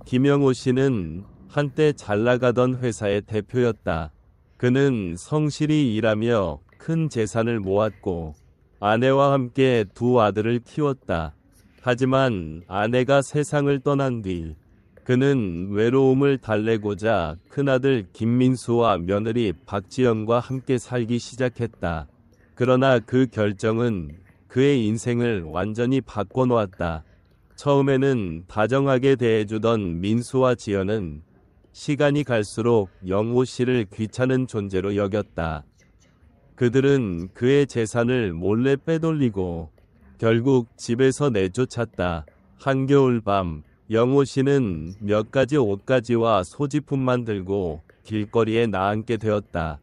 김영호 씨는 한때 잘 나가던 회사의 대표였다. 그는 성실히 일하며 큰 재산을 모았고 아내와 함께 두 아들을 키웠다. 하지만 아내가 세상을 떠난 뒤 그는 외로움을 달래고자 큰아들 김민수와 며느리 박지연과 함께 살기 시작했다. 그러나 그 결정은 그의 인생을 완전히 바꿔놓았다. 처음에는 다정하게 대해주던 민수와 지연은 시간이 갈수록 영호 씨를 귀찮은 존재로 여겼다. 그들은 그의 재산을 몰래 빼돌리고 결국 집에서 내쫓았다. 한겨울 밤 영호 씨는 몇 가지 옷가지와 소지품만 들고 길거리에 나앉게 되었다.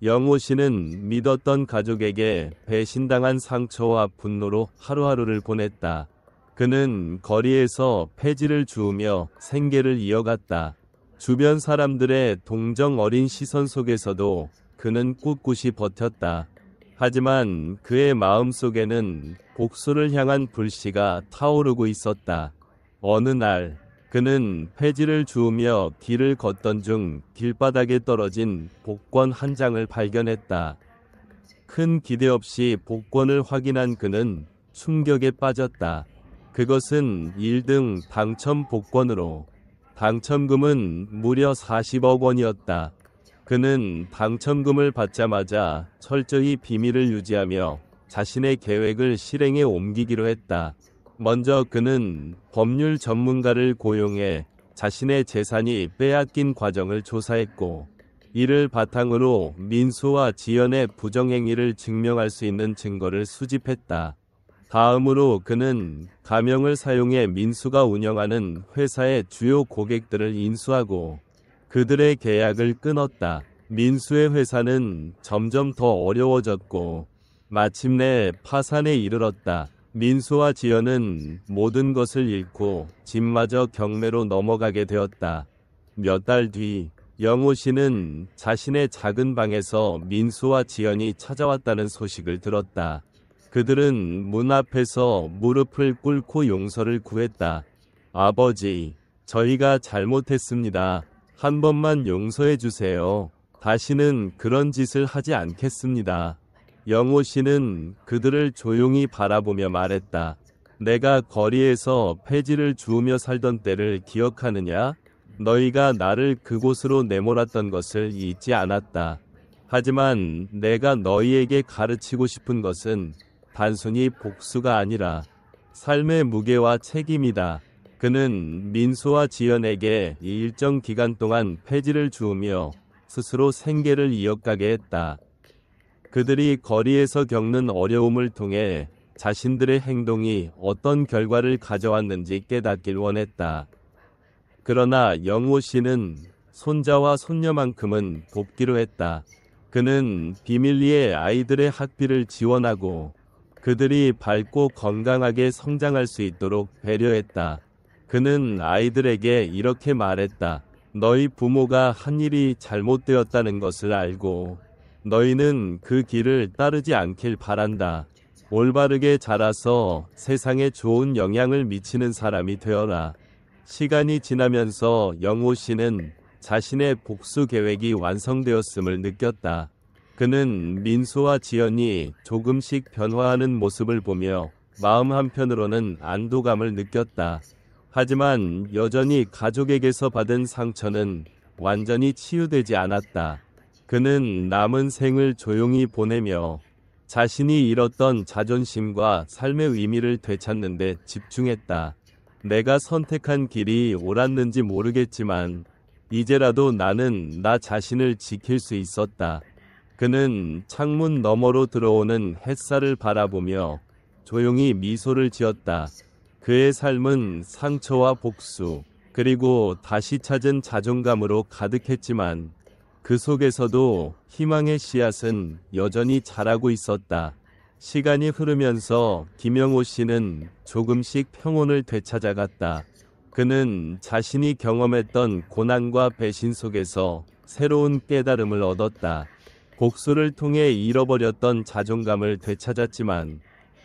영호 씨는 믿었던 가족에게 배신당한 상처와 분노로 하루하루를 보냈다. 그는 거리에서 폐지를 주우며 생계를 이어갔다. 주변 사람들의 동정 어린 시선 속에서도 그는 꿋꿋이 버텼다. 하지만 그의 마음속에는 복수를 향한 불씨가 타오르고 있었다. 어느 날 그는 폐지를 주우며 길을 걷던 중 길바닥에 떨어진 복권 한 장을 발견했다. 큰 기대 없이 복권을 확인한 그는 충격에 빠졌다. 그것은 1등 당첨 복권으로 당첨금은 무려 40억 원이었다. 그는 당첨금을 받자마자 철저히 비밀을 유지하며 자신의 계획을 실행에 옮기기로 했다. 먼저 그는 법률 전문가를 고용해 자신의 재산이 빼앗긴 과정을 조사했고 이를 바탕으로 민수와 지연의 부정행위를 증명할 수 있는 증거를 수집했다. 다음으로 그는 가명을 사용해 민수가 운영하는 회사의 주요 고객들을 인수하고 그들의 계약을 끊었다. 민수의 회사는 점점 더 어려워졌고 마침내 파산에 이르렀다. 민수와 지연은 모든 것을 잃고 집마저 경매로 넘어가게 되었다. 몇 달 뒤 영호 씨는 자신의 작은 방에서 민수와 지연이 찾아왔다는 소식을 들었다. 그들은 문 앞에서 무릎을 꿇고 용서를 구했다. 아버지, 저희가 잘못했습니다. 한 번만 용서해 주세요. 다시는 그런 짓을 하지 않겠습니다. 영호 씨는 그들을 조용히 바라보며 말했다. 내가 거리에서 폐지를 주우며 살던 때를 기억하느냐? 너희가 나를 그곳으로 내몰았던 것을 잊지 않았다. 하지만 내가 너희에게 가르치고 싶은 것은 단순히 복수가 아니라 삶의 무게와 책임이다. 그는 민수와 지연에게 일정 기간 동안 폐지를 주우며 스스로 생계를 이어가게 했다. 그들이 거리에서 겪는 어려움을 통해 자신들의 행동이 어떤 결과를 가져왔는지 깨닫길 원했다. 그러나 영호 씨는 손자와 손녀만큼은 돕기로 했다. 그는 비밀리에 아이들의 학비를 지원하고 그들이 밝고 건강하게 성장할 수 있도록 배려했다. 그는 아이들에게 이렇게 말했다. 너희 부모가 한 일이 잘못되었다는 것을 알고 너희는 그 길을 따르지 않길 바란다. 올바르게 자라서 세상에 좋은 영향을 미치는 사람이 되어라. 시간이 지나면서 영호 씨는 자신의 복수 계획이 완성되었음을 느꼈다. 그는 민수와 지연이 조금씩 변화하는 모습을 보며 마음 한편으로는 안도감을 느꼈다. 하지만 여전히 가족에게서 받은 상처는 완전히 치유되지 않았다. 그는 남은 생을 조용히 보내며 자신이 잃었던 자존심과 삶의 의미를 되찾는 데 집중했다. 내가 선택한 길이 옳았는지 모르겠지만 이제라도 나는 나 자신을 지킬 수 있었다. 그는 창문 너머로 들어오는 햇살을 바라보며 조용히 미소를 지었다. 그의 삶은 상처와 복수, 그리고 다시 찾은 자존감으로 가득했지만 그 속에서도 희망의 씨앗은 여전히 자라고 있었다. 시간이 흐르면서 김영호 씨는 조금씩 평온을 되찾아갔다. 그는 자신이 경험했던 고난과 배신 속에서 새로운 깨달음을 얻었다. 복수를 통해 잃어버렸던 자존감을 되찾았지만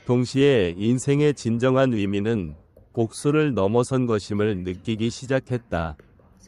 동시에 인생의 진정한 의미는 복수를 넘어선 것임을 느끼기 시작했다.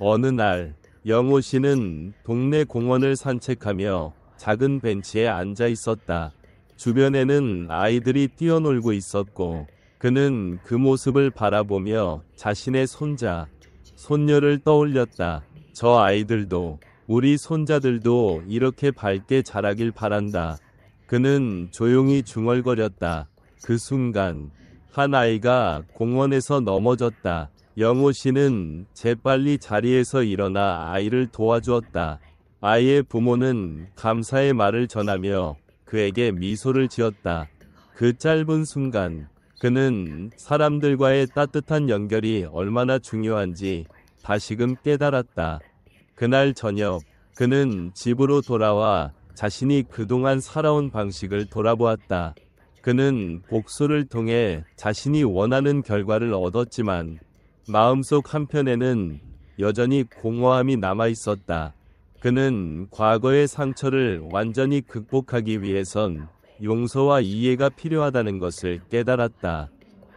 어느 날 영호 씨는 동네 공원을 산책하며 작은 벤치에 앉아 있었다. 주변에는 아이들이 뛰어놀고 있었고 그는 그 모습을 바라보며 자신의 손자, 손녀를 떠올렸다. 저 아이들도 우리 손자들도 이렇게 밝게 자라길 바란다. 그는 조용히 중얼거렸다. 그 순간 한 아이가 공원에서 넘어졌다. 영호 씨는 재빨리 자리에서 일어나 아이를 도와주었다. 아이의 부모는 감사의 말을 전하며 그에게 미소를 지었다. 그 짧은 순간 그는 사람들과의 따뜻한 연결이 얼마나 중요한지 다시금 깨달았다. 그날 저녁 그는 집으로 돌아와 자신이 그동안 살아온 방식을 돌아보았다. 그는 복수를 통해 자신이 원하는 결과를 얻었지만 마음속 한편에는 여전히 공허함이 남아 있었다. 그는 과거의 상처를 완전히 극복하기 위해선 용서와 이해가 필요하다는 것을 깨달았다.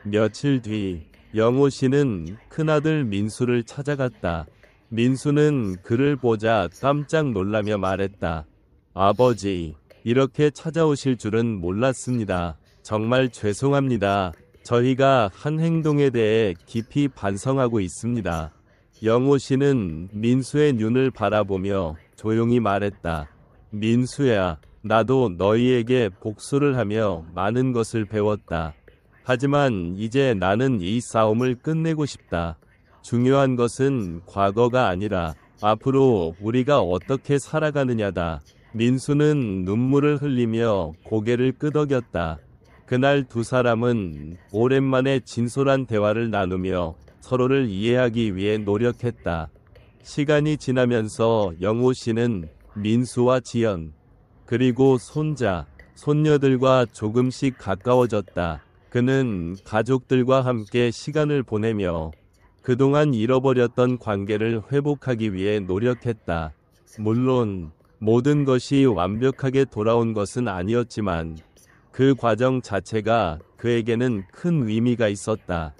며칠 뒤 영호 씨는 큰아들 민수를 찾아갔다. 민수는 그를 보자 깜짝 놀라며 말했다. 아버지, 이렇게 찾아오실 줄은 몰랐습니다. 정말 죄송합니다. 저희가 한 행동에 대해 깊이 반성하고 있습니다. 영호 씨는 민수의 눈을 바라보며 조용히 말했다. 민수야, 나도 너희에게 복수를 하며 많은 것을 배웠다. 하지만 이제 나는 이 싸움을 끝내고 싶다. 중요한 것은 과거가 아니라 앞으로 우리가 어떻게 살아가느냐다. 민수는 눈물을 흘리며 고개를 끄덕였다. 그날 두 사람은 오랜만에 진솔한 대화를 나누며 서로를 이해하기 위해 노력했다. 시간이 지나면서 영호 씨는 민수와 지연, 그리고 손자, 손녀들과 조금씩 가까워졌다. 그는 가족들과 함께 시간을 보내며 그동안 잃어버렸던 관계를 회복하기 위해 노력했다. 물론 모든 것이 완벽하게 돌아온 것은 아니었지만 그 과정 자체가 그에게는 큰 의미가 있었다.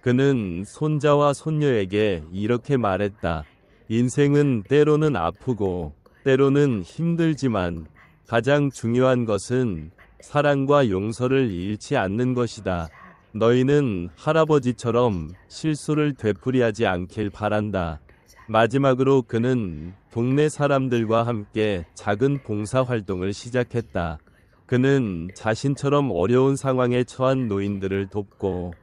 그는 손자와 손녀에게 이렇게 말했다. 인생은 때로는 아프고 때로는 힘들지만 가장 중요한 것은 사랑과 용서를 잃지 않는 것이다. 너희는 할아버지처럼 실수를 되풀이하지 않길 바란다. 마지막으로 그는 동네 사람들과 함께 작은 봉사활동을 시작했다. 그는 자신처럼 어려운 상황에 처한 노인들을 돕고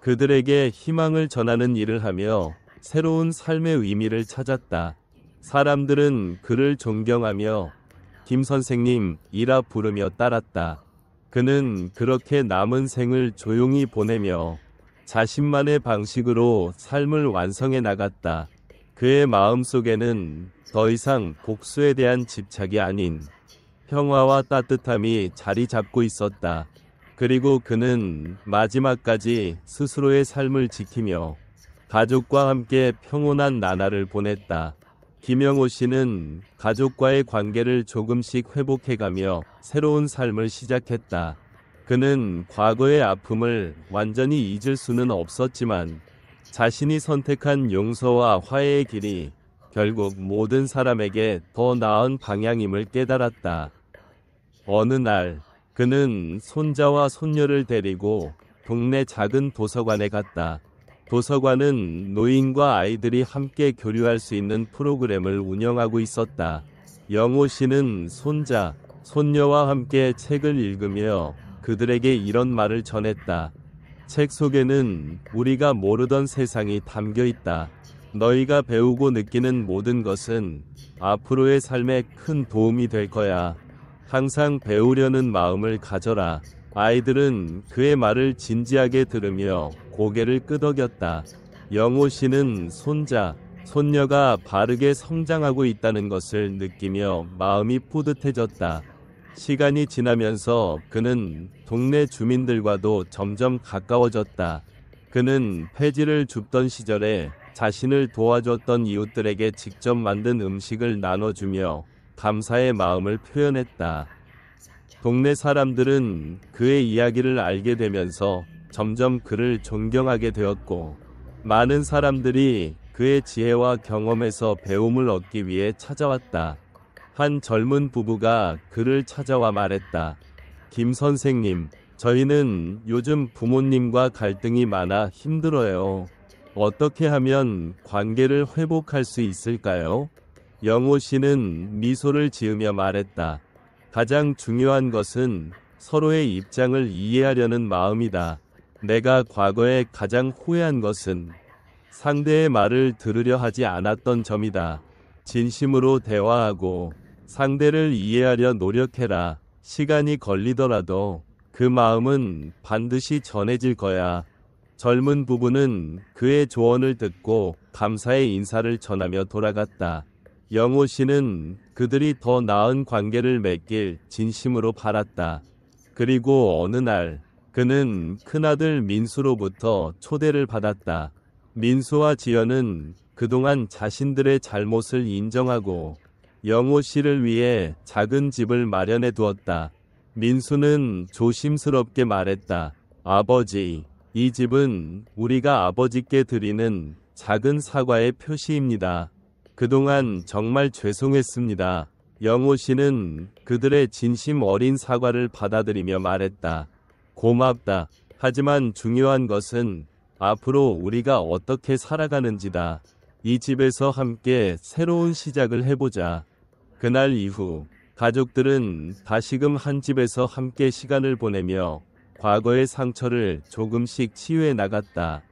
그들에게 희망을 전하는 일을 하며 새로운 삶의 의미를 찾았다. 사람들은 그를 존경하며 김 선생님이라 부르며 따랐다. 그는 그렇게 남은 생을 조용히 보내며 자신만의 방식으로 삶을 완성해 나갔다. 그의 마음속에는 더 이상 복수에 대한 집착이 아닌 평화와 따뜻함이 자리 잡고 있었다. 그리고 그는 마지막까지 스스로의 삶을 지키며 가족과 함께 평온한 나날을 보냈다. 김영호 씨는 가족과의 관계를 조금씩 회복해가며 새로운 삶을 시작했다. 그는 과거의 아픔을 완전히 잊을 수는 없었지만 자신이 선택한 용서와 화해의 길이 결국 모든 사람에게 더 나은 방향임을 깨달았다. 어느 날 그는 손자와 손녀를 데리고 동네 작은 도서관에 갔다. 도서관은 노인과 아이들이 함께 교류할 수 있는 프로그램을 운영하고 있었다. 영호 씨는 손자, 손녀와 함께 책을 읽으며 그들에게 이런 말을 전했다. 책 속에는 우리가 모르던 세상이 담겨 있다. 너희가 배우고 느끼는 모든 것은 앞으로의 삶에 큰 도움이 될 거야. 항상 배우려는 마음을 가져라. 아이들은 그의 말을 진지하게 들으며 고개를 끄덕였다. 영호 씨는 손자, 손녀가 바르게 성장하고 있다는 것을 느끼며 마음이 뿌듯해졌다. 시간이 지나면서 그는 동네 주민들과도 점점 가까워졌다. 그는 폐지를 줍던 시절에 자신을 도와줬던 이웃들에게 직접 만든 음식을 나눠주며 감사의 마음을 표현했다. 동네 사람들은 그의 이야기를 알게 되면서 점점 그를 존경하게 되었고, 많은 사람들이 그의 지혜와 경험에서 배움을 얻기 위해 찾아왔다. 한 젊은 부부가 그를 찾아와 말했다. 김 선생님, 저희는 요즘 부모님과 갈등이 많아 힘들어요. 어떻게 하면 관계를 회복할 수 있을까요? 영호 씨는 미소를 지으며 말했다. 가장 중요한 것은 서로의 입장을 이해하려는 마음이다. 내가 과거에 가장 후회한 것은 상대의 말을 들으려 하지 않았던 점이다. 진심으로 대화하고 상대를 이해하려 노력해라. 시간이 걸리더라도 그 마음은 반드시 전해질 거야. 젊은 부부는 그의 조언을 듣고 감사의 인사를 전하며 돌아갔다. 영호 씨는 그들이 더 나은 관계를 맺길 진심으로 바랐다. 그리고 어느 날 그는 큰아들 민수로부터 초대를 받았다. 민수와 지연은 그동안 자신들의 잘못을 인정하고 영호 씨를 위해 작은 집을 마련해 두었다. 민수는 조심스럽게 말했다. 아버지, 이 집은 우리가 아버지께 드리는 작은 사과의 표시입니다. 그동안 정말 죄송했습니다. 영호 씨는 그들의 진심 어린 사과를 받아들이며 말했다. 고맙다. 하지만 중요한 것은 앞으로 우리가 어떻게 살아가는지다. 이 집에서 함께 새로운 시작을 해보자. 그날 이후 가족들은 다시금 한 집에서 함께 시간을 보내며 과거의 상처를 조금씩 치유해 나갔다.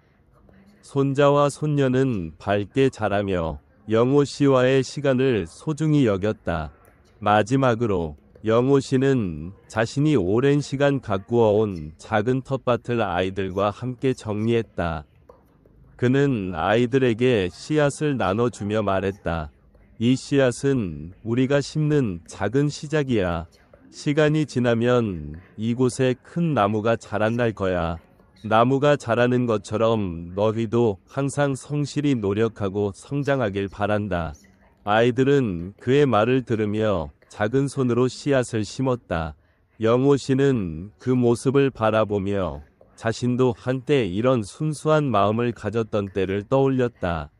손자와 손녀는 밝게 자라며 영호 씨와의 시간을 소중히 여겼다. 마지막으로 영호 씨는 자신이 오랜 시간 가꾸어온 작은 텃밭을 아이들과 함께 정리했다. 그는 아이들에게 씨앗을 나눠주며 말했다. 이 씨앗은 우리가 심는 작은 시작이야. 시간이 지나면 이곳에 큰 나무가 자라날 거야. 나무가 자라는 것처럼 너희도 항상 성실히 노력하고 성장하길 바란다. 아이들은 그의 말을 들으며 작은 손으로 씨앗을 심었다. 영호 씨는 그 모습을 바라보며 자신도 한때 이런 순수한 마음을 가졌던 때를 떠올렸다.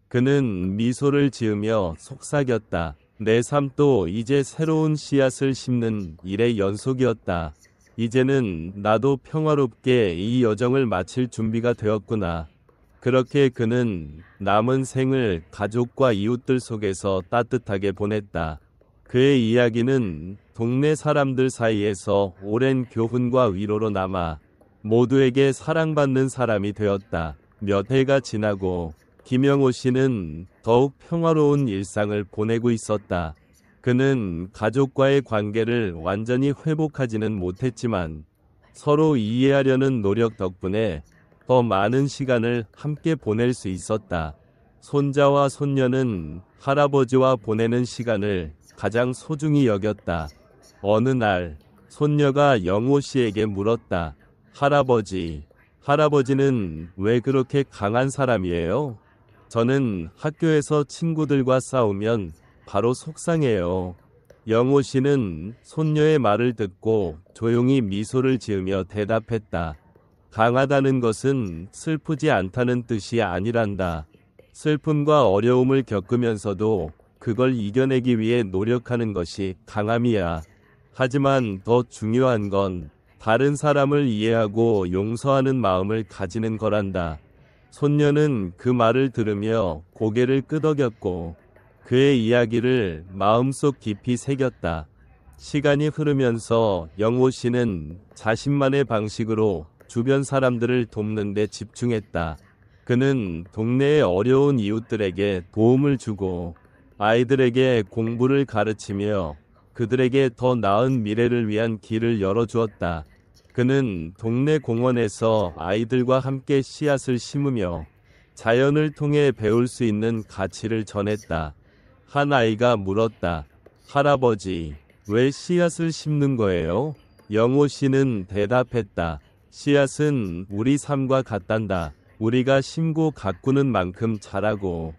그는 미소를 지으며 속삭였다. 내 삶도 이제 새로운 씨앗을 심는 일의 연속이었다. 이제는 나도 평화롭게 이 여정을 마칠 준비가 되었구나. 그렇게 그는 남은 생을 가족과 이웃들 속에서 따뜻하게 보냈다. 그의 이야기는 동네 사람들 사이에서 오랜 교훈과 위로로 남아 모두에게 사랑받는 사람이 되었다. 몇 해가 지나고 김영호 씨는 더욱 평화로운 일상을 보내고 있었다. 그는 가족과의 관계를 완전히 회복하지는 못했지만 서로 이해하려는 노력 덕분에 더 많은 시간을 함께 보낼 수 있었다. 손자와 손녀는 할아버지와 보내는 시간을 가장 소중히 여겼다. 어느 날 손녀가 영호 씨에게 물었다. 할아버지는 왜 그렇게 강한 사람이에요? 저는 학교에서 친구들과 싸우면 바로 속상해요. 영호 씨는 손녀의 말을 듣고 조용히 미소를 지으며 대답했다. 강하다는 것은 슬프지 않다는 뜻이 아니란다. 슬픔과 어려움을 겪으면서도 그걸 이겨내기 위해 노력하는 것이 강함이야. 하지만 더 중요한 건 다른 사람을 이해하고 용서하는 마음을 가지는 거란다. 손녀는 그 말을 들으며 고개를 끄덕였고 그의 이야기를 마음속 깊이 새겼다. 시간이 흐르면서 영호 씨는 자신만의 방식으로 주변 사람들을 돕는 데 집중했다. 그는 동네의 어려운 이웃들에게 도움을 주고 아이들에게 공부를 가르치며 그들에게 더 나은 미래를 위한 길을 열어주었다. 그는 동네 공원에서 아이들과 함께 씨앗을 심으며 자연을 통해 배울 수 있는 가치를 전했다. 한 아이가 물었다. 할아버지, 왜 씨앗을 심는 거예요? 영호 씨는 대답했다. 씨앗은 우리 삶과 같단다. 우리가 심고 가꾸는 만큼 자라고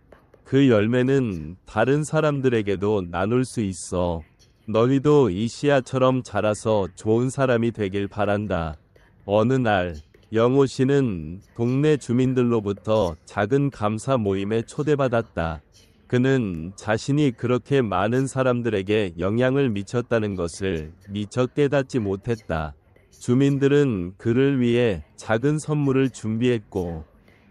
그 열매는 다른 사람들에게도 나눌 수 있어. 너희도 이 씨앗처럼 자라서 좋은 사람이 되길 바란다. 어느 날 영호 씨는 동네 주민들로부터 작은 감사 모임에 초대받았다. 그는 자신이 그렇게 많은 사람들에게 영향을 미쳤다는 것을 미처 깨닫지 못했다. 주민들은 그를 위해 작은 선물을 준비했고,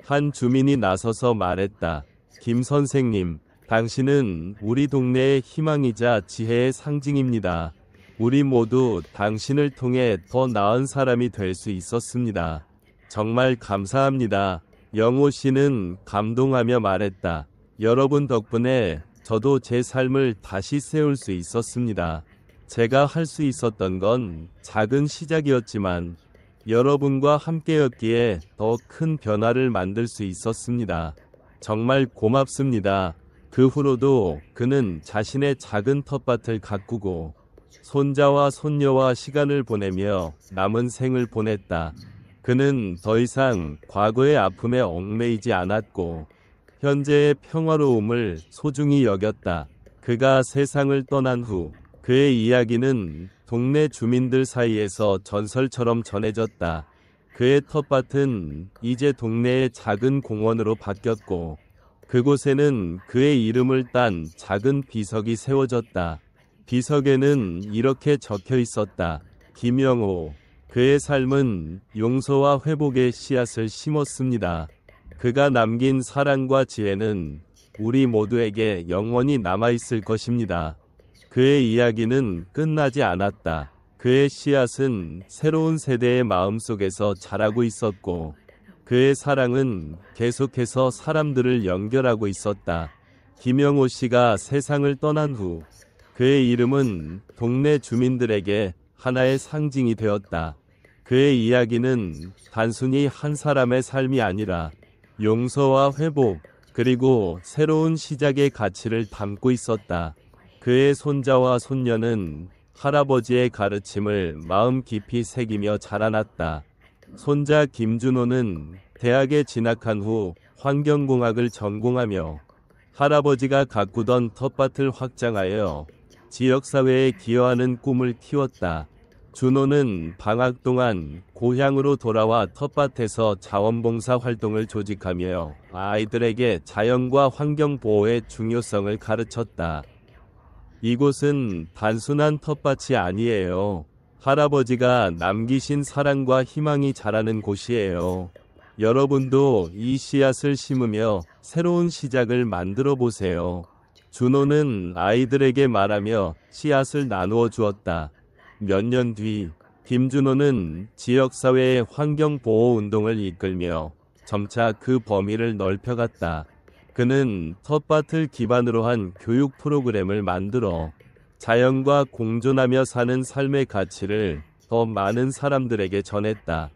한 주민이 나서서 말했다. 김 선생님, 당신은 우리 동네의 희망이자 지혜의 상징입니다. 우리 모두 당신을 통해 더 나은 사람이 될 수 있었습니다. 정말 감사합니다. 영호 씨는 감동하며 말했다. 여러분 덕분에 저도 제 삶을 다시 세울 수 있었습니다. 제가 할 수 있었던 건 작은 시작이었지만 여러분과 함께였기에 더 큰 변화를 만들 수 있었습니다. 정말 고맙습니다. 그 후로도 그는 자신의 작은 텃밭을 가꾸고 손자와 손녀와 시간을 보내며 남은 생을 보냈다. 그는 더 이상 과거의 아픔에 얽매이지 않았고 현재의 평화로움을 소중히 여겼다. 그가 세상을 떠난 후 그의 이야기는 동네 주민들 사이에서 전설처럼 전해졌다. 그의 텃밭은 이제 동네의 작은 공원으로 바뀌었고 그곳에는 그의 이름을 딴 작은 비석이 세워졌다. 비석에는 이렇게 적혀 있었다. 김영호. 그의 삶은 용서와 회복의 씨앗을 심었습니다. 그가 남긴 사랑과 지혜는 우리 모두에게 영원히 남아있을 것입니다. 그의 이야기는 끝나지 않았다. 그의 씨앗은 새로운 세대의 마음속에서 자라고 있었고 그의 사랑은 계속해서 사람들을 연결하고 있었다. 김영호 씨가 세상을 떠난 후 그의 이름은 동네 주민들에게 하나의 상징이 되었다. 그의 이야기는 단순히 한 사람의 삶이 아니라 용서와 회복, 그리고 새로운 시작의 가치를 담고 있었다. 그의 손자와 손녀는 할아버지의 가르침을 마음 깊이 새기며 자라났다. 손자 김준호는 대학에 진학한 후 환경공학을 전공하며 할아버지가 가꾸던 텃밭을 확장하여 지역사회에 기여하는 꿈을 키웠다. 준호는 방학 동안 고향으로 돌아와 텃밭에서 자원봉사 활동을 조직하며 아이들에게 자연과 환경 보호의 중요성을 가르쳤다. 이곳은 단순한 텃밭이 아니에요. 할아버지가 남기신 사랑과 희망이 자라는 곳이에요. 여러분도 이 씨앗을 심으며 새로운 시작을 만들어 보세요. 준호는 아이들에게 말하며 씨앗을 나누어 주었다. 몇 년 뒤 김준호는 지역사회의 환경보호운동을 이끌며 점차 그 범위를 넓혀갔다. 그는 텃밭을 기반으로 한 교육 프로그램을 만들어 자연과 공존하며 사는 삶의 가치를 더 많은 사람들에게 전했다.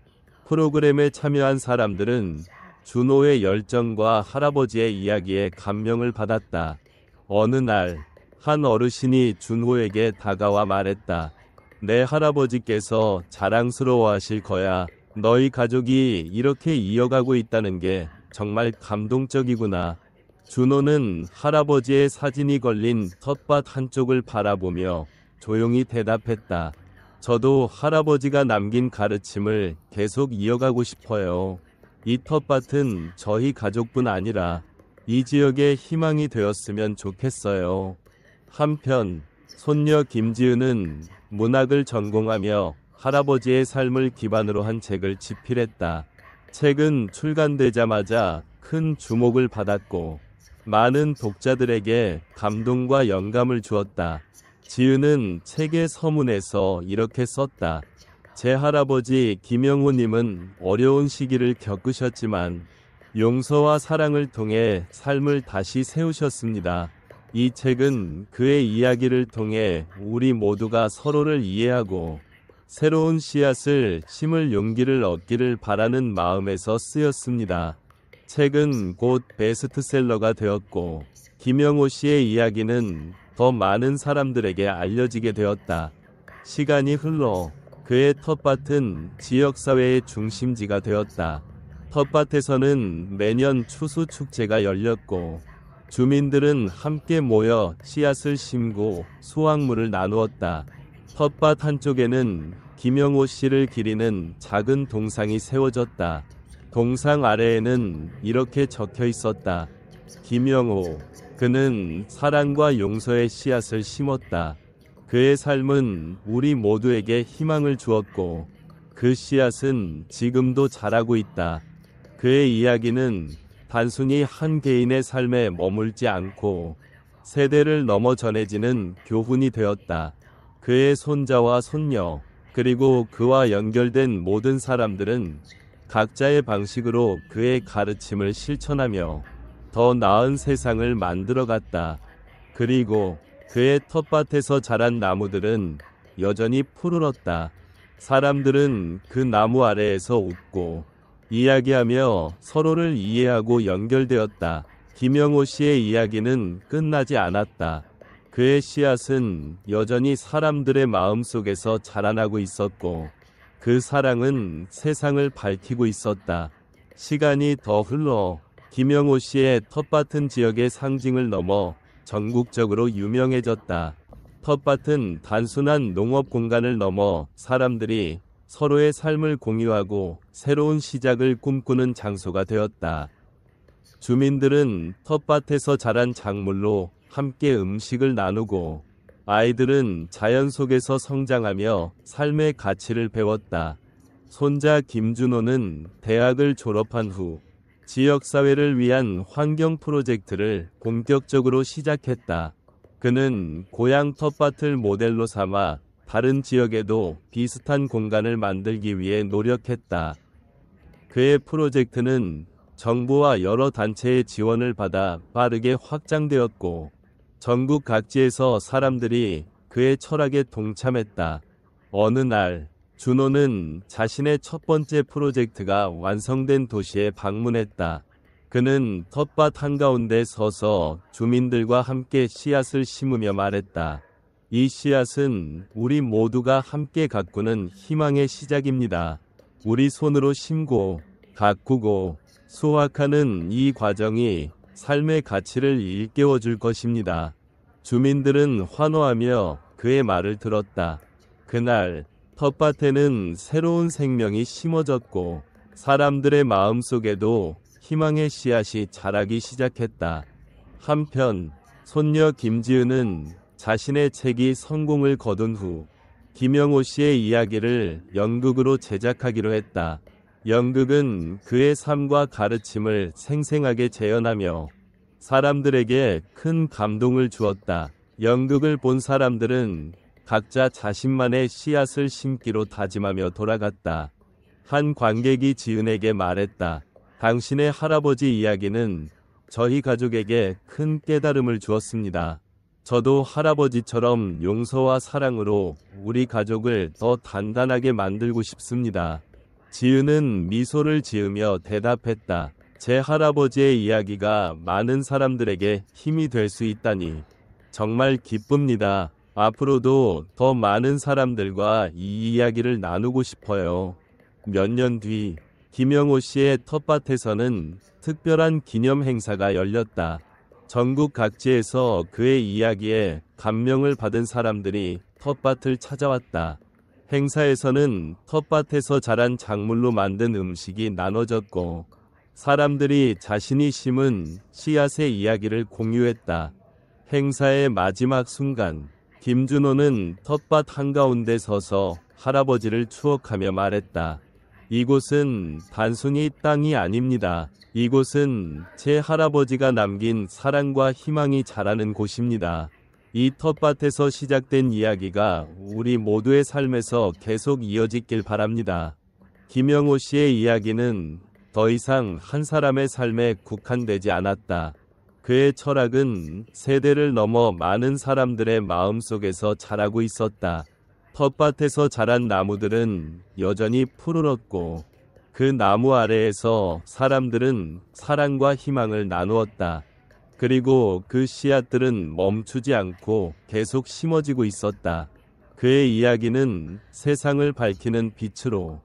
프로그램에 참여한 사람들은 준호의 열정과 할아버지의 이야기에 감명을 받았다. 어느 날 한 어르신이 준호에게 다가와 말했다. 내 할아버지께서 자랑스러워하실 거야. 너희 가족이 이렇게 이어가고 있다는 게 정말 감동적이구나. 준호는 할아버지의 사진이 걸린 텃밭 한쪽을 바라보며 조용히 대답했다. 저도 할아버지가 남긴 가르침을 계속 이어가고 싶어요. 이 텃밭은 저희 가족뿐 아니라 이 지역의 희망이 되었으면 좋겠어요. 한편 손녀 김지은은 문학을 전공하며 할아버지의 삶을 기반으로 한 책을 집필했다. 책은 출간되자마자 큰 주목을 받았고 많은 독자들에게 감동과 영감을 주었다. 지은은 책의 서문에서 이렇게 썼다. 제 할아버지 김영호님은 어려운 시기를 겪으셨지만 용서와 사랑을 통해 삶을 다시 세우셨습니다. 이 책은 그의 이야기를 통해 우리 모두가 서로를 이해하고 새로운 씨앗을 심을 용기를 얻기를 바라는 마음에서 쓰였습니다. 책은 곧 베스트셀러가 되었고 김영호 씨의 이야기는 더 많은 사람들에게 알려지게 되었다. 시간이 흘러 그의 텃밭은 지역사회의 중심지가 되었다. 텃밭에서는 매년 추수축제가 열렸고 주민들은 함께 모여 씨앗을 심고 수확물을 나누었다. 텃밭 한쪽에는 김영호 씨를 기리는 작은 동상이 세워졌다. 동상 아래에는 이렇게 적혀 있었다. 김영호. 그는 사랑과 용서의 씨앗을 심었다. 그의 삶은 우리 모두에게 희망을 주었고 그 씨앗은 지금도 자라고 있다. 그의 이야기는 단순히 한 개인의 삶에 머물지 않고 세대를 넘어 전해지는 교훈이 되었다. 그의 손자와 손녀, 그리고 그와 연결된 모든 사람들은 각자의 방식으로 그의 가르침을 실천하며 더 나은 세상을 만들어갔다. 그리고 그의 텃밭에서 자란 나무들은 여전히 푸르렀다. 사람들은 그 나무 아래에서 웃고 이야기하며 서로를 이해하고 연결되었다. 김영호 씨의 이야기는 끝나지 않았다. 그의 씨앗은 여전히 사람들의 마음속에서 자라나고 있었고 그 사랑은 세상을 밝히고 있었다. 시간이 더 흘러 김영호 씨의 텃밭은 지역의 상징을 넘어 전국적으로 유명해졌다. 텃밭은 단순한 농업 공간을 넘어 사람들이 서로의 삶을 공유하고 새로운 시작을 꿈꾸는 장소가 되었다. 주민들은 텃밭에서 자란 작물로 함께 음식을 나누고 아이들은 자연 속에서 성장하며 삶의 가치를 배웠다. 손자 김준호는 대학을 졸업한 후 지역사회를 위한 환경 프로젝트를 본격적으로 시작했다. 그는 고향 텃밭을 모델로 삼아 다른 지역에도 비슷한 공간을 만들기 위해 노력했다. 그의 프로젝트는 정부와 여러 단체의 지원을 받아 빠르게 확장되었고 전국 각지에서 사람들이 그의 철학에 동참했다. 어느 날 준호는 자신의 첫 번째 프로젝트가 완성된 도시에 방문했다. 그는 텃밭 한가운데 서서 주민들과 함께 씨앗을 심으며 말했다. 이 씨앗은 우리 모두가 함께 가꾸는 희망의 시작입니다. 우리 손으로 심고 가꾸고 수확하는 이 과정이 삶의 가치를 일깨워 줄 것입니다. 주민들은 환호하며 그의 말을 들었다. 그날 텃밭에는 새로운 생명이 심어졌고 사람들의 마음속에도 희망의 씨앗이 자라기 시작했다. 한편 손녀 김지은은 자신의 책이 성공을 거둔 후 김영호 씨의 이야기를 연극으로 제작하기로 했다. 연극은 그의 삶과 가르침을 생생하게 재현하며 사람들에게 큰 감동을 주었다. 연극을 본 사람들은 각자 자신만의 씨앗을 심기로 다짐하며 돌아갔다. 한 관객이 지은에게 말했다. 당신의 할아버지 이야기는 저희 가족에게 큰 깨달음을 주었습니다. 저도 할아버지처럼 용서와 사랑으로 우리 가족을 더 단단하게 만들고 싶습니다. 지은은 미소를 지으며 대답했다. 제 할아버지의 이야기가 많은 사람들에게 힘이 될 수 있다니 정말 기쁩니다. 앞으로도 더 많은 사람들과 이 이야기를 나누고 싶어요. 몇 년 뒤 김영호 씨의 텃밭에서는 특별한 기념 행사가 열렸다. 전국 각지에서 그의 이야기에 감명을 받은 사람들이 텃밭을 찾아왔다. 행사에서는 텃밭에서 자란 작물로 만든 음식이 나눠졌고 사람들이 자신이 심은 씨앗의 이야기를 공유했다. 행사의 마지막 순간 김준호는 텃밭 한가운데 서서 할아버지를 추억하며 말했다. 이곳은 단순히 땅이 아닙니다. 이곳은 제 할아버지가 남긴 사랑과 희망이 자라는 곳입니다. 이 텃밭에서 시작된 이야기가 우리 모두의 삶에서 계속 이어지길 바랍니다. 김영호 씨의 이야기는 더 이상 한 사람의 삶에 국한되지 않았다. 그의 철학은 세대를 넘어 많은 사람들의 마음속에서 자라고 있었다. 텃밭에서 자란 나무들은 여전히 푸르렀고 그 나무 아래에서 사람들은 사랑과 희망을 나누었다. 그리고 그 씨앗들은 멈추지 않고 계속 심어지고 있었다. 그의 이야기는 세상을 밝히는 빛으로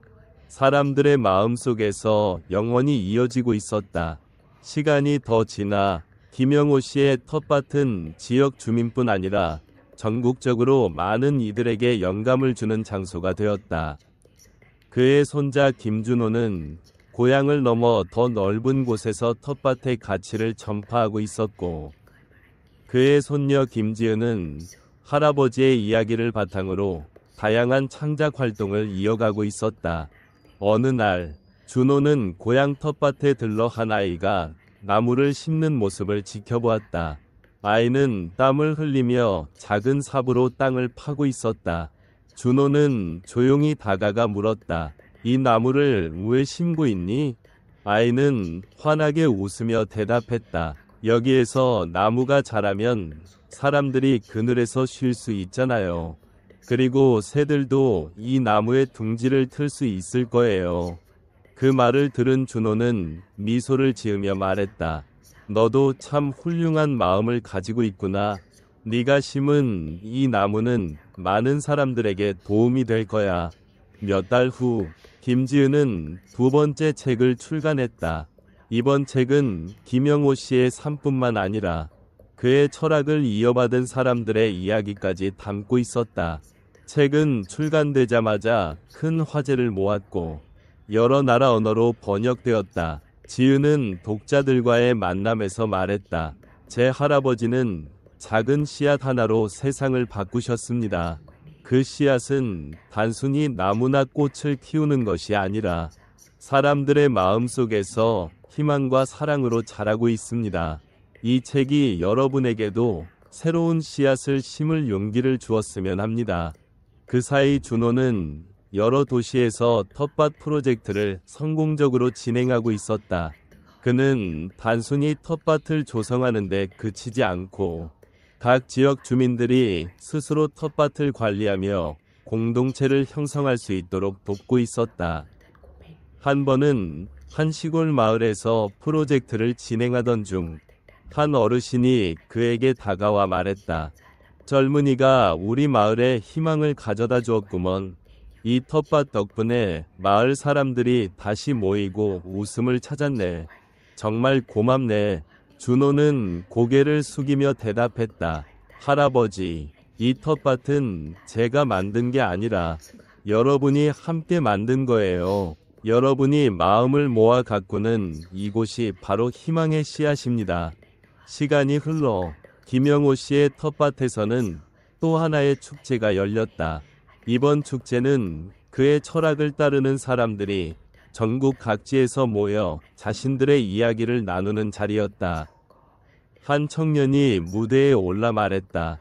사람들의 마음속에서 영원히 이어지고 있었다. 시간이 더 지나 김영호 씨의 텃밭은 지역 주민뿐 아니라 전국적으로 많은 이들에게 영감을 주는 장소가 되었다. 그의 손자 김준호는 고향을 넘어 더 넓은 곳에서 텃밭의 가치를 전파하고 있었고, 그의 손녀 김지은은 할아버지의 이야기를 바탕으로 다양한 창작 활동을 이어가고 있었다. 어느 날, 준호는 고향 텃밭에 들러 한 아이가 나무를 심는 모습을 지켜보았다. 아이는 땀을 흘리며 작은 삽으로 땅을 파고 있었다. 준호는 조용히 다가가 물었다. 이 나무를 왜 심고 있니? 아이는 환하게 웃으며 대답했다. 여기에서 나무가 자라면 사람들이 그늘에서 쉴 수 있잖아요. 그리고 새들도 이 나무에 둥지를 틀 수 있을 거예요. 그 말을 들은 준호는 미소를 지으며 말했다. 너도 참 훌륭한 마음을 가지고 있구나. 네가 심은 이 나무는 많은 사람들에게 도움이 될 거야. 몇 달 후, 김지은은 두 번째 책을 출간했다. 이번 책은 김영호 씨의 삶뿐만 아니라 그의 철학을 이어받은 사람들의 이야기까지 담고 있었다. 책은 출간되자마자 큰 화제를 모았고 여러 나라 언어로 번역되었다. 지은은 독자들과의 만남에서 말했다. 제 할아버지는 작은 씨앗 하나로 세상을 바꾸셨습니다. 그 씨앗은 단순히 나무나 꽃을 키우는 것이 아니라 사람들의 마음속에서 희망과 사랑으로 자라고 있습니다. 이 책이 여러분에게도 새로운 씨앗을 심을 용기를 주었으면 합니다. 그 사이 준호는 여러 도시에서 텃밭 프로젝트를 성공적으로 진행하고 있었다. 그는 단순히 텃밭을 조성하는 데 그치지 않고 각 지역 주민들이 스스로 텃밭을 관리하며 공동체를 형성할 수 있도록 돕고 있었다. 한 번은 한 시골 마을에서 프로젝트를 진행하던 중 한 어르신이 그에게 다가와 말했다. 젊은이가 우리 마을에 희망을 가져다 주었구먼. 이 텃밭 덕분에 마을 사람들이 다시 모이고 웃음을 찾았네. 정말 고맙네. 준호는 고개를 숙이며 대답했다. 할아버지, 이 텃밭은 제가 만든 게 아니라 여러분이 함께 만든 거예요. 여러분이 마음을 모아 가꾸는 이곳이 바로 희망의 씨앗입니다. 시간이 흘러 김영호 씨의 텃밭에서는 또 하나의 축제가 열렸다. 이번 축제는 그의 철학을 따르는 사람들이 전국 각지에서 모여 자신들의 이야기를 나누는 자리였다. 한 청년이 무대에 올라 말했다.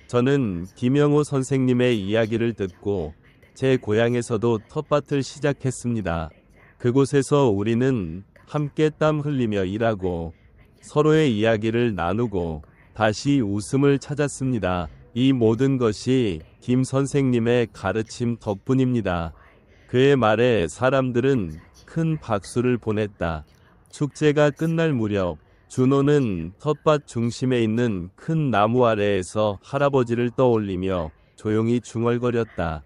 저는 김영호 선생님의 이야기를 듣고 제 고향에서도 텃밭을 시작했습니다. 그곳에서 우리는 함께 땀 흘리며 일하고 서로의 이야기를 나누고 다시 웃음을 찾았습니다. 이 모든 것이 김 선생님의 가르침 덕분입니다. 그의 말에 사람들은 큰 박수를 보냈다. 축제가 끝날 무렵 준호는 텃밭 중심에 있는 큰 나무 아래에서 할아버지를 떠올리며 조용히 중얼거렸다.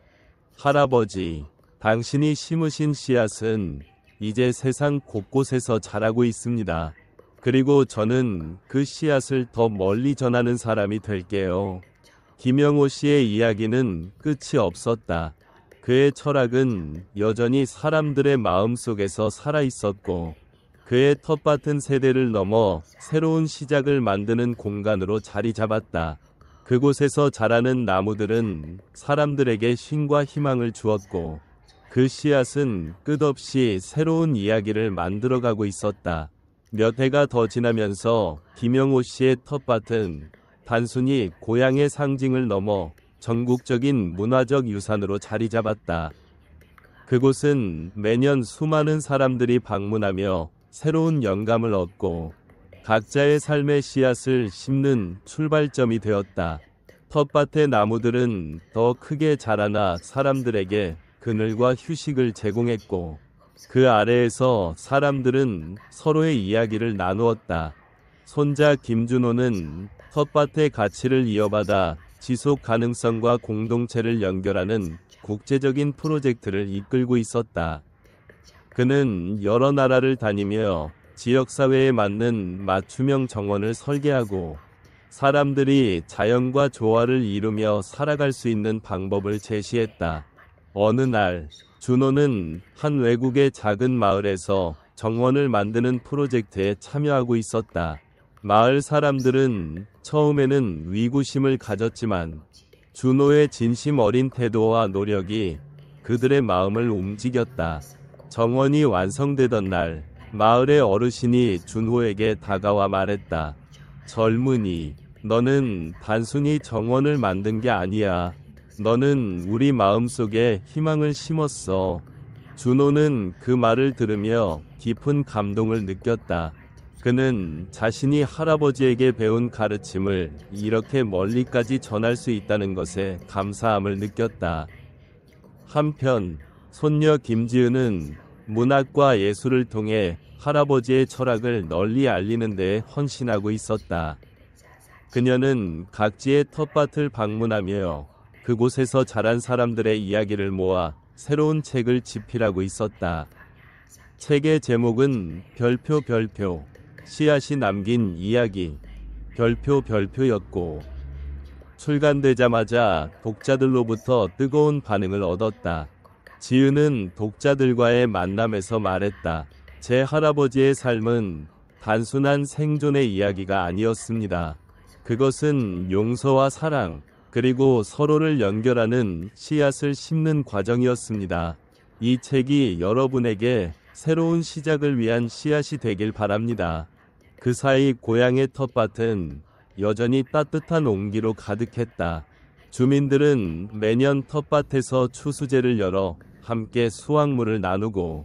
할아버지, 당신이 심으신 씨앗은 이제 세상 곳곳에서 자라고 있습니다. 그리고 저는 그 씨앗을 더 멀리 전하는 사람이 될게요. 김영호 씨의 이야기는 끝이 없었다. 그의 철학은 여전히 사람들의 마음속에서 살아있었고 그의 텃밭은 세대를 넘어 새로운 시작을 만드는 공간으로 자리 잡았다. 그곳에서 자라는 나무들은 사람들에게 쉼과 희망을 주었고 그 씨앗은 끝없이 새로운 이야기를 만들어가고 있었다. 몇 해가 더 지나면서 김영호 씨의 텃밭은 단순히 고향의 상징을 넘어 전국적인 문화적 유산으로 자리 잡았다. 그곳은 매년 수많은 사람들이 방문하며 새로운 영감을 얻고 각자의 삶의 씨앗을 심는 출발점이 되었다. 텃밭의 나무들은 더 크게 자라나 사람들에게 그늘과 휴식을 제공했고 그 아래에서 사람들은 서로의 이야기를 나누었다. 손자 김준호는 텃밭의 가치를 이어받아 지속 가능성과 공동체를 연결하는 국제적인 프로젝트를 이끌고 있었다. 그는 여러 나라를 다니며 지역사회에 맞는 맞춤형 정원을 설계하고 사람들이 자연과 조화를 이루며 살아갈 수 있는 방법을 제시했다. 어느 날 준호는 한 외국의 작은 마을에서 정원을 만드는 프로젝트에 참여하고 있었다. 마을 사람들은 처음에는 위구심을 가졌지만 준호의 진심 어린 태도와 노력이 그들의 마음을 움직였다. 정원이 완성되던 날 마을의 어르신이 준호에게 다가와 말했다. 젊은이, 너는 단순히 정원을 만든 게 아니야. 너는 우리 마음속에 희망을 심었어. 준호는 그 말을 들으며 깊은 감동을 느꼈다. 그는 자신이 할아버지에게 배운 가르침을 이렇게 멀리까지 전할 수 있다는 것에 감사함을 느꼈다. 한편 손녀 김지은은 문학과 예술을 통해 할아버지의 철학을 널리 알리는 데 헌신하고 있었다. 그녀는 각지의 텃밭을 방문하며 그곳에서 자란 사람들의 이야기를 모아 새로운 책을 집필하고 있었다. 책의 제목은 별표 별표, 씨앗이 남긴 이야기, 별표 별표였고 출간되자마자 독자들로부터 뜨거운 반응을 얻었다. 지은은 독자들과의 만남에서 말했다. 제 할아버지의 삶은 단순한 생존의 이야기가 아니었습니다. 그것은 용서와 사랑, 그리고 서로를 연결하는 씨앗을 심는 과정이었습니다. 이 책이 여러분에게 새로운 시작을 위한 씨앗이 되길 바랍니다. 그 사이 고향의 텃밭은 여전히 따뜻한 온기로 가득했다. 주민들은 매년 텃밭에서 추수제를 열어 함께 수확물을 나누고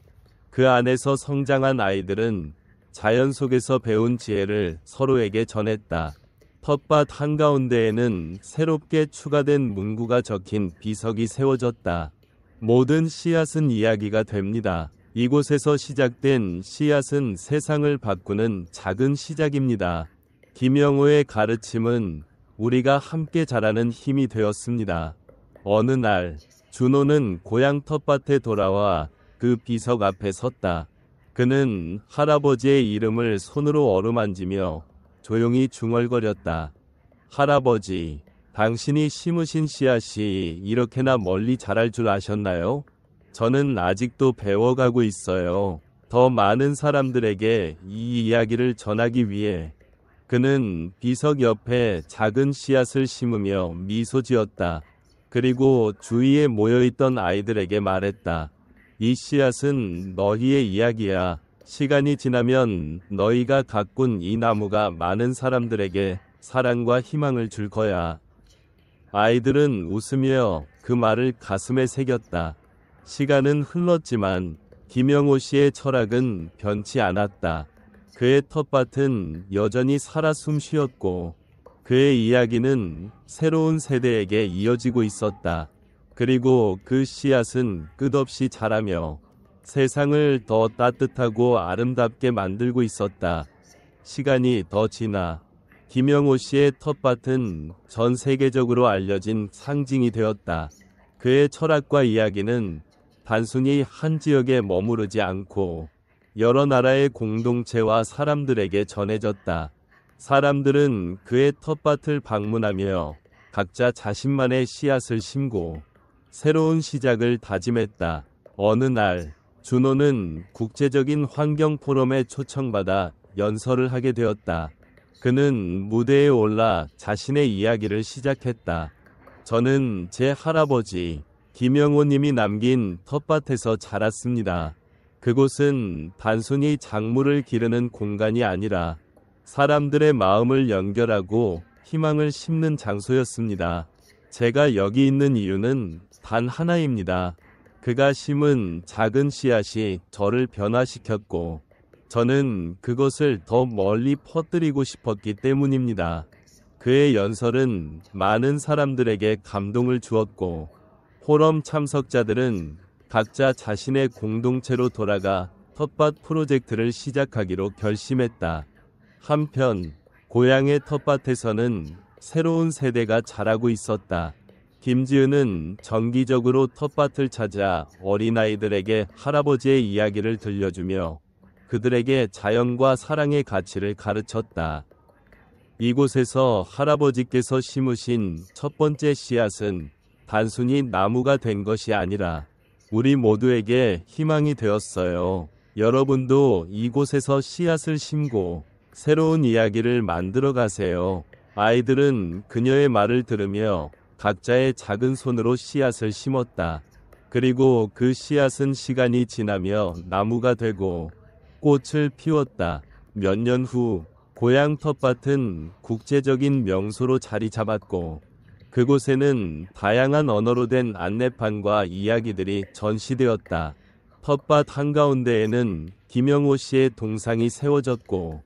그 안에서 성장한 아이들은 자연 속에서 배운 지혜를 서로에게 전했다. 텃밭 한가운데에는 새롭게 추가된 문구가 적힌 비석이 세워졌다. 모든 씨앗은 이야기가 됩니다. 이곳에서 시작된 씨앗은 세상을 바꾸는 작은 시작입니다. 김영호의 가르침은 우리가 함께 자라는 힘이 되었습니다. 어느 날 준호는 고향 텃밭에 돌아와 그 비석 앞에 섰다. 그는 할아버지의 이름을 손으로 어루만지며 조용히 중얼거렸다. 할아버지, 당신이 심으신 씨앗이 이렇게나 멀리 자랄 줄 아셨나요? 저는 아직도 배워가고 있어요. 더 많은 사람들에게 이 이야기를 전하기 위해. 그는 비석 옆에 작은 씨앗을 심으며 미소 지었다. 그리고 주위에 모여있던 아이들에게 말했다. 이 씨앗은 너희의 이야기야. 시간이 지나면 너희가 가꾼 이 나무가 많은 사람들에게 사랑과 희망을 줄 거야. 아이들은 웃으며 그 말을 가슴에 새겼다. 시간은 흘렀지만 김영호 씨의 철학은 변치 않았다. 그의 텃밭은 여전히 살아 숨쉬었고 그의 이야기는 새로운 세대에게 이어지고 있었다. 그리고 그 씨앗은 끝없이 자라며 세상을 더 따뜻하고 아름답게 만들고 있었다. 시간이 더 지나 김영호 씨의 텃밭은 전 세계적으로 알려진 상징이 되었다. 그의 철학과 이야기는 단순히 한 지역에 머무르지 않고 여러 나라의 공동체와 사람들에게 전해졌다. 사람들은 그의 텃밭을 방문하며 각자 자신만의 씨앗을 심고 새로운 시작을 다짐했다. 어느 날 준호는 국제적인 환경 포럼에 초청받아 연설을 하게 되었다. 그는 무대에 올라 자신의 이야기를 시작했다. 저는 제 할아버지 김영호님이 남긴 텃밭에서 자랐습니다. 그곳은 단순히 작물을 기르는 공간이 아니라 사람들의 마음을 연결하고 희망을 심는 장소였습니다. 제가 여기 있는 이유는 단 하나입니다. 그가 심은 작은 씨앗이 저를 변화시켰고 저는 그것을 더 멀리 퍼뜨리고 싶었기 때문입니다. 그의 연설은 많은 사람들에게 감동을 주었고 포럼 참석자들은 각자 자신의 공동체로 돌아가 텃밭 프로젝트를 시작하기로 결심했다. 한편 고향의 텃밭에서는 새로운 세대가 자라고 있었다. 김지은은 정기적으로 텃밭을 찾아 어린아이들에게 할아버지의 이야기를 들려주며 그들에게 자연과 사랑의 가치를 가르쳤다. 이곳에서 할아버지께서 심으신 첫 번째 씨앗은 단순히 나무가 된 것이 아니라 우리 모두에게 희망이 되었어요. 여러분도 이곳에서 씨앗을 심고 새로운 이야기를 만들어 가세요. 아이들은 그녀의 말을 들으며 각자의 작은 손으로 씨앗을 심었다. 그리고 그 씨앗은 시간이 지나며 나무가 되고 꽃을 피웠다. 몇 년 후 고향 텃밭은 국제적인 명소로 자리 잡았고 그곳에는 다양한 언어로 된 안내판과 이야기들이 전시되었다. 텃밭 한가운데에는 김영호 씨의 동상이 세워졌고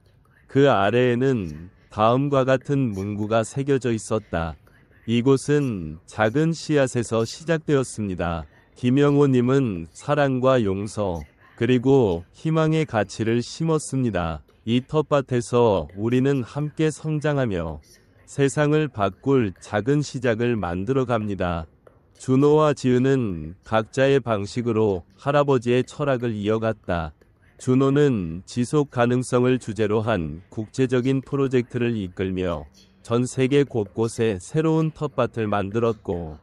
그 아래에는 다음과 같은 문구가 새겨져 있었다. 이곳은 작은 씨앗에서 시작되었습니다. 김영호님은 사랑과 용서 그리고 희망의 가치를 심었습니다. 이 텃밭에서 우리는 함께 성장하며 세상을 바꿀 작은 시작을 만들어 갑니다. 준호와 지은은 각자의 방식으로 할아버지의 철학을 이어갔다. 준호는 지속 가능성을 주제로 한 국제적인 프로젝트를 이끌며 전 세계 곳곳에 새로운 텃밭을 만들었고,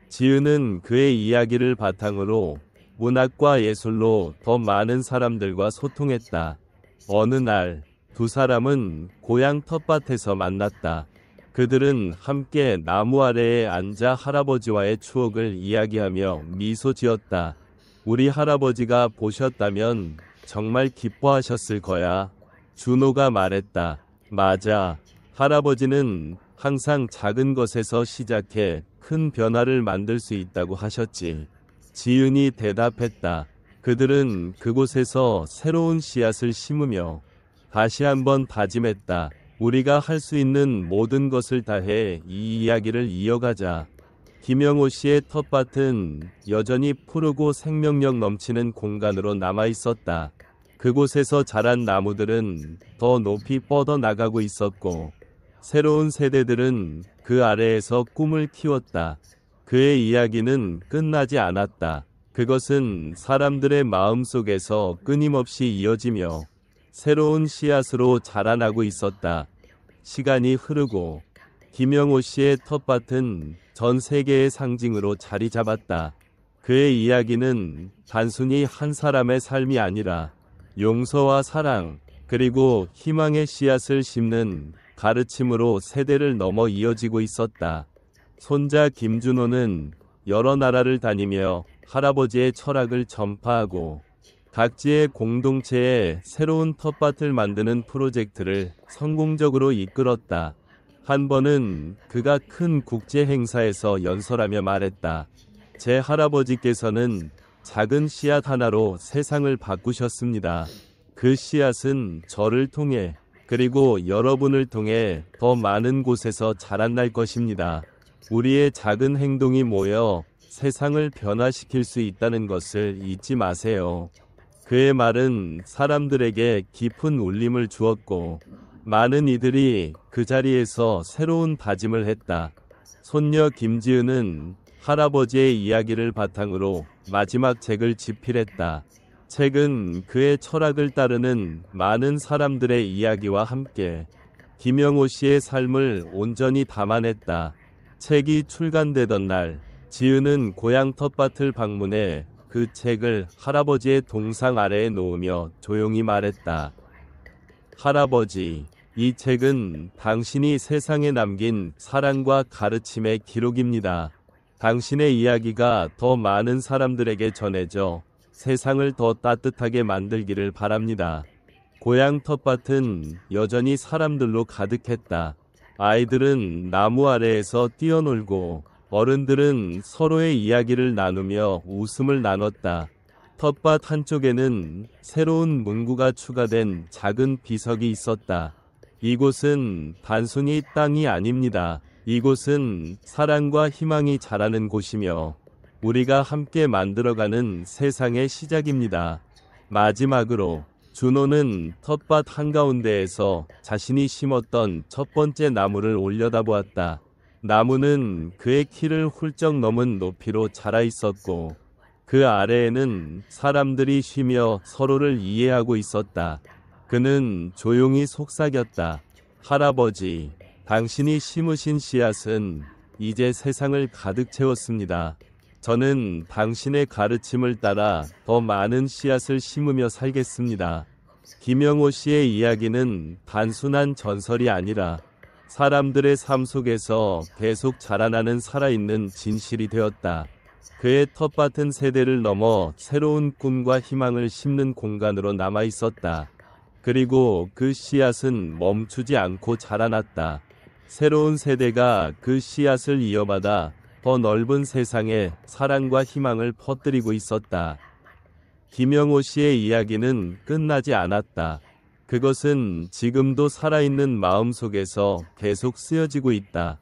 지은은 그의 이야기를 바탕으로 문학과 예술로 더 많은 사람들과 소통했다. 어느 날 두 사람은 고향 텃밭에서 만났다. 그들은 함께 나무 아래에 앉아 할아버지와의 추억을 이야기하며 미소 지었다. 우리 할아버지가 보셨다면 정말 기뻐하셨을 거야. 준호가 말했다. 맞아. 할아버지는 항상 작은 것에서 시작해 큰 변화를 만들 수 있다고 하셨지. 지은이 대답했다. 그들은 그곳에서 새로운 씨앗을 심으며 다시 한번 다짐했다. 우리가 할 수 있는 모든 것을 다해 이 이야기를 이어가자. 김영호 씨의 텃밭은 여전히 푸르고 생명력 넘치는 공간으로 남아 있었다. 그곳에서 자란 나무들은 더 높이 뻗어 나가고 있었고, 새로운 세대들은 그 아래에서 꿈을 키웠다. 그의 이야기는 끝나지 않았다. 그것은 사람들의 마음속에서 끊임없이 이어지며 새로운 씨앗으로 자라나고 있었다. 시간이 흐르고 김영호 씨의 텃밭은 전 세계의 상징으로 자리 잡았다. 그의 이야기는 단순히 한 사람의 삶이 아니라 용서와 사랑, 그리고 희망의 씨앗을 심는 가르침으로 세대를 넘어 이어지고 있었다. 손자 김준호는 여러 나라를 다니며 할아버지의 철학을 전파하고 각지의 공동체에 새로운 텃밭을 만드는 프로젝트를 성공적으로 이끌었다. 한 번은 그가 큰 국제 행사에서 연설하며 말했다. 제 할아버지께서는 작은 씨앗 하나로 세상을 바꾸셨습니다. 그 씨앗은 저를 통해, 그리고 여러분을 통해 더 많은 곳에서 자라날 것입니다. 우리의 작은 행동이 모여 세상을 변화시킬 수 있다는 것을 잊지 마세요. 그의 말은 사람들에게 깊은 울림을 주었고, 많은 이들이 그 자리에서 새로운 다짐을 했다. 손녀 김지은은 할아버지의 이야기를 바탕으로 마지막 책을 집필했다. 책은 그의 철학을 따르는 많은 사람들의 이야기와 함께 김영호 씨의 삶을 온전히 담아냈다. 책이 출간되던 날, 지은은 고향 텃밭을 방문해 그 책을 할아버지의 동상 아래에 놓으며 조용히 말했다. 할아버지, 이 책은 당신이 세상에 남긴 사랑과 가르침의 기록입니다. 당신의 이야기가 더 많은 사람들에게 전해져 세상을 더 따뜻하게 만들기를 바랍니다. 고향 텃밭은 여전히 사람들로 가득했다. 아이들은 나무 아래에서 뛰어놀고 어른들은 서로의 이야기를 나누며 웃음을 나눴다. 텃밭 한쪽에는 새로운 문구가 추가된 작은 비석이 있었다. 이곳은 단순히 땅이 아닙니다. 이곳은 사랑과 희망이 자라는 곳이며 우리가 함께 만들어가는 세상의 시작입니다. 마지막으로 준호는 텃밭 한가운데에서 자신이 심었던 첫 번째 나무를 올려다보았다. 나무는 그의 키를 훌쩍 넘은 높이로 자라 있었고 그 아래에는 사람들이 쉬며 서로를 이해하고 있었다. 그는 조용히 속삭였다. 할아버지, 당신이 심으신 씨앗은 이제 세상을 가득 채웠습니다. 저는 당신의 가르침을 따라 더 많은 씨앗을 심으며 살겠습니다. 김영호 씨의 이야기는 단순한 전설이 아니라 사람들의 삶 속에서 계속 자라나는 살아있는 진실이 되었다. 그의 텃밭은 세대를 넘어 새로운 꿈과 희망을 심는 공간으로 남아 있었다. 그리고 그 씨앗은 멈추지 않고 자라났다. 새로운 세대가 그 씨앗을 이어받아 더 넓은 세상에 사랑과 희망을 퍼뜨리고 있었다. 김영호 씨의 이야기는 끝나지 않았다. 그것은 지금도 살아있는 마음 속에서 계속 쓰여지고 있다.